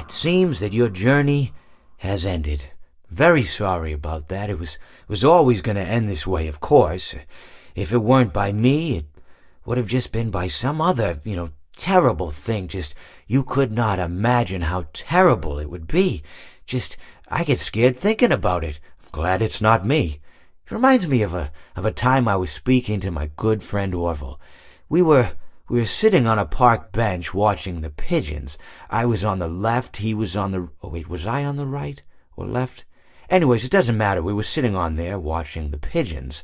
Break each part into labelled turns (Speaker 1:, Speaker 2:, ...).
Speaker 1: It seems that your journey has ended. Very sorry about that. It was always going to end this way, of course. If it weren't by me, it would have just been by some other, terrible thing. Just, you could not imagine how terrible it would be. Just, I get scared thinking about it. I'm glad it's not me. It reminds me of a time I was speaking to my good friend Orville. We were sitting on a park bench watching the pigeons. I was on the left, he was on the... Oh, wait, was I on the right or left? Anyways, it doesn't matter. We were sitting on there watching the pigeons.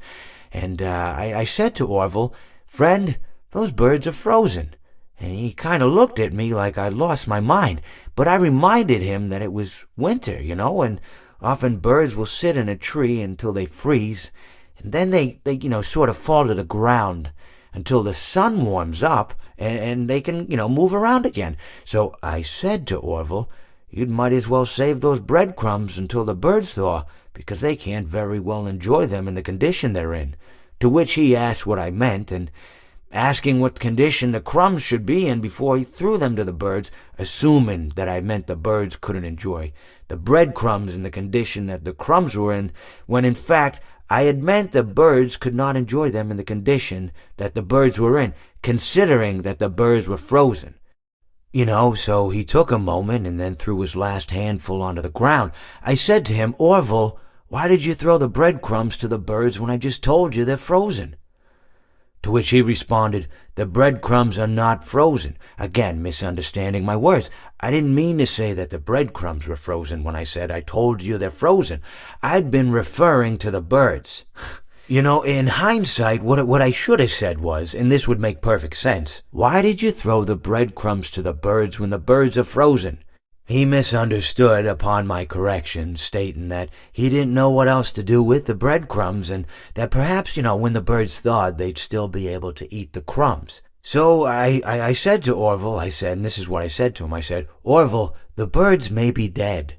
Speaker 1: And I said to Orville, "Friend, those birds are frozen." And he kind of looked at me like I'd lost my mind. But I reminded him that it was winter, and often birds will sit in a tree until they freeze. And then they sort of fall to the ground until the sun warms up and they can, move around again. So I said to Orville, "You might as well save those breadcrumbs until the birds thaw, because they can't very well enjoy them in the condition they're in." To which he asked what I meant, and asking what condition the crumbs should be in before he threw them to the birds, assuming that I meant the birds couldn't enjoy the breadcrumbs in the condition that the crumbs were in, when in fact I had meant the birds could not enjoy them in the condition that the birds were in, considering that the birds were frozen. So he took a moment and then threw his last handful onto the ground. I said to him, "Orville, why did you throw the breadcrumbs to the birds when I just told you they're frozen?" To which he responded, "The breadcrumbs are not frozen." Again, misunderstanding my words. I didn't mean to say that the breadcrumbs were frozen when I said I told you they're frozen. I'd been referring to the birds. In hindsight, what I should have said was, and this would make perfect sense, "Why did you throw the breadcrumbs to the birds when the birds are frozen?" He misunderstood upon my correction, stating that he didn't know what else to do with the breadcrumbs, and that perhaps, when the birds thawed, they'd still be able to eat the crumbs. So I said to Orville, and this is what I said to him, I said, "Orville, the birds may be dead,